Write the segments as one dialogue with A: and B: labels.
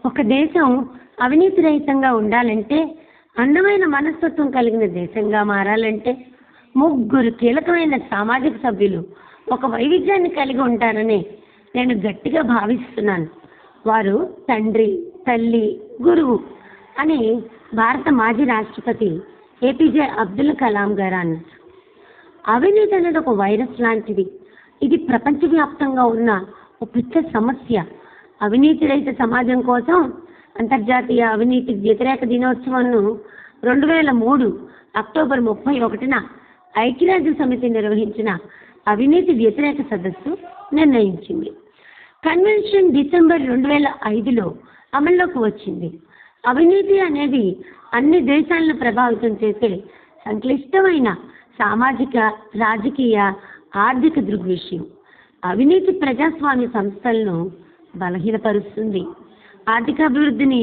A: ఒక దేశం అవినీతి రహితంగా ఉండాలంటే, అందమైన మనస్తత్వం కలిగిన దేశంగా మారాలంటే, ముగ్గురు కీలకమైన సామాజిక సభ్యులు ఒక వైవిధ్యాన్ని కలిగి ఉంటారని నేను గట్టిగా భావిస్తున్నాను. వారు తండ్రి, తల్లి, గురువు అని భారత మాజీ రాష్ట్రపతి ఏపీజే అబ్దుల్ కలాం గారు అన్నారు. అవినీతి అనేది ఒక వైరస్ లాంటిది. ఇది ప్రపంచవ్యాప్తంగా ఉన్న ఒక పెద్ద సమస్య. అవినీతి రహిత సమాజం కోసం అంతర్జాతీయ అవినీతి వ్యతిరేక దినోత్సవంను 2003 అక్టోబర్ 31న ఐక్యరాజ్య సమితి నిర్వహించిన అవినీతి వ్యతిరేక సదస్సు నిర్ణయించింది. కన్వెన్షన్ డిసెంబర్ 2005లో అమల్లోకి వచ్చింది. అవినీతి అనేది అన్ని దేశాలను ప్రభావితం చేసే సంక్లిష్టమైన సామాజిక, రాజకీయ, ఆర్థిక దృగ్విషయం. అవినీతి ప్రజాస్వామ్య సంస్థలను బలహీనపరుస్తుంది, ఆర్థికాభివృద్ధిని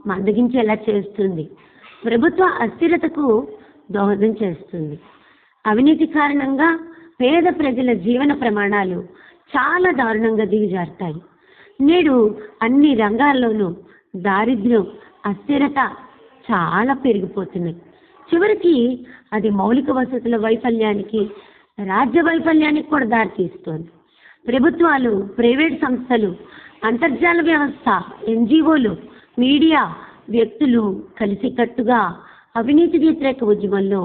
A: మందగించేలా చేస్తుంది, ప్రభుత్వ అస్థిరతకు దోహదం చేస్తుంది. అవినీతి కారణంగా పేద ప్రజల జీవన ప్రమాణాలు చాలా దారుణంగా దిగజారుతాయి. నేడు అన్ని రంగాల్లోనూ దారిద్ర్యం, అస్థిరత చాలా పెరిగిపోతున్నాయి. చివరికి అది మౌలిక వసతుల వైఫల్యానికి, రాజ్య వైఫల్యానికి కూడా దారితీస్తుంది. ప్రభుత్వాలు, ప్రైవేట్ సంస్థలు, అంతర్జాల వ్యవస్థ, ఎన్జిఓలు, మీడియా, వ్యక్తులు కలిసికట్టుగా అవినీతి వ్యతిరేక ఉద్యమంలో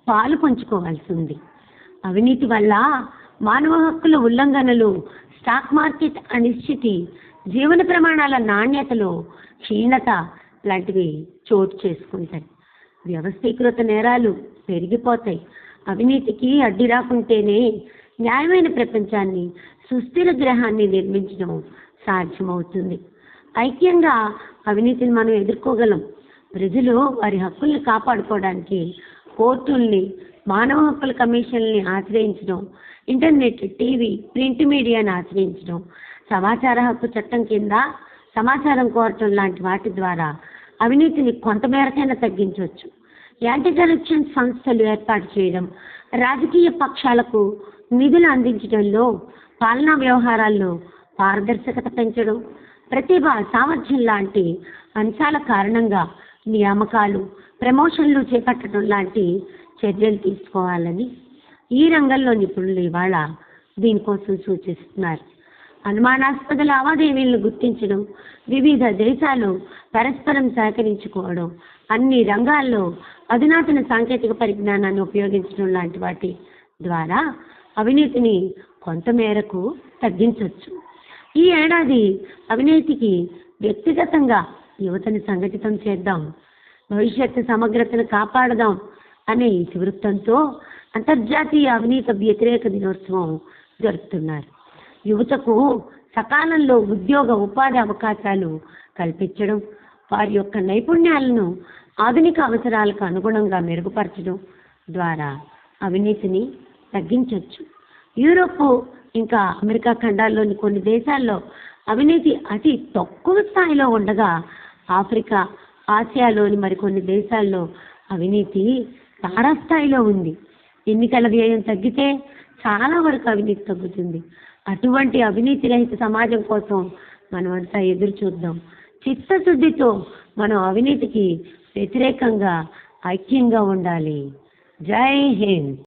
A: పాలు పంచుకోవాల్సి ఉంది. అవినీతి వల్ల మానవ హక్కుల ఉల్లంఘనలు, స్టాక్ మార్కెట్ అనిశ్చితి, జీవన ప్రమాణాల నాణ్యతలో క్షీణత లాంటివి చోటు చేసుకుంటాయి. వ్యవస్థీకృత నేరాలు పెరిగిపోతాయి. అవినీతికి అడ్డు రాకుంటేనే న్యాయమైన ప్రపంచాన్ని, సుస్థిర గ్రహాన్ని నిర్మించడం సాధ్యమవుతుంది. ఐక్యంగా అవినీతిని మనం ఎదుర్కోగలం. ప్రజలు వారి హక్కుల్ని కాపాడుకోవడానికి కోర్టుల్ని, మానవ హక్కుల కమిషన్ని ఆశ్రయించడం, ఇంటర్నెట్, టీవీ, ప్రింట్ మీడియాని ఆశ్రయించడం, సమాచార హక్కు చట్టం కింద సమాచారం కోరటం లాంటి వాటి ద్వారా అవినీతిని కొంతమేరకైనా తగ్గించవచ్చు. యాంటీ కరప్షన్ సంస్థలు ఏర్పాటు చేయడం, రాజకీయ పక్షాలకు నిధులు అందించడంలో, పాలనా వ్యవహారాల్లో పారదర్శకత పెంచడం, ప్రతిభ, సామర్థ్యం లాంటి అంశాల కారణంగా నియామకాలు, ప్రమోషన్లు చేపట్టడం లాంటి చర్యలు తీసుకోవాలని ఈ రంగంలో నిపుణులు ఇవాళ దీనికోసం సూచిస్తున్నారు. అనుమానాస్పద లావాదేవీలను గుర్తించడం, వివిధ దేశాలు పరస్పరం సహకరించుకోవడం, అన్ని రంగాల్లో అధునాతన సాంకేతిక పరిజ్ఞానాన్ని ఉపయోగించడం లాంటి వాటి ద్వారా అవినీతిని కొంతమేరకు తగ్గించవచ్చు. ఈ ఏడాది అవినీతికి వ్యక్తిగతంగా యువతని సంఘటితం చేద్దాం, భవిష్యత్తు సమగ్రతను కాపాడదాం అనే ఇతివృత్తంతో అంతర్జాతీయ అవినీతి వ్యతిరేక దినోత్సవం జరుపుతున్నారు. యువతకు సకాలంలో ఉద్యోగ, ఉపాధి అవకాశాలు కల్పించడం, వారి యొక్క నైపుణ్యాలను ఆధునిక అవసరాలకు అనుగుణంగా మెరుగుపరచడం ద్వారా అవినీతిని తగ్గించవచ్చు. యూరోప్ ఇంకా అమెరికా ఖండాల్లోని కొన్ని దేశాల్లో అవినీతి అతి తక్కువ స్థాయిలో ఉండగా, ఆఫ్రికా, ఆసియాలోని మరికొన్ని దేశాల్లో అవినీతి తారాస్థాయిలో ఉంది. ఎన్నికల వ్యయం తగ్గితే చాలా వరకు అవినీతి తగ్గుతుంది. అటువంటి అవినీతి రహిత సమాజం కోసం మనమంతా ఎదురు చూద్దాం. చిత్తశుద్ధితో మనం అవినీతికి వ్యతిరేకంగా ఐక్యంగా ఉండాలి. జై హింద్.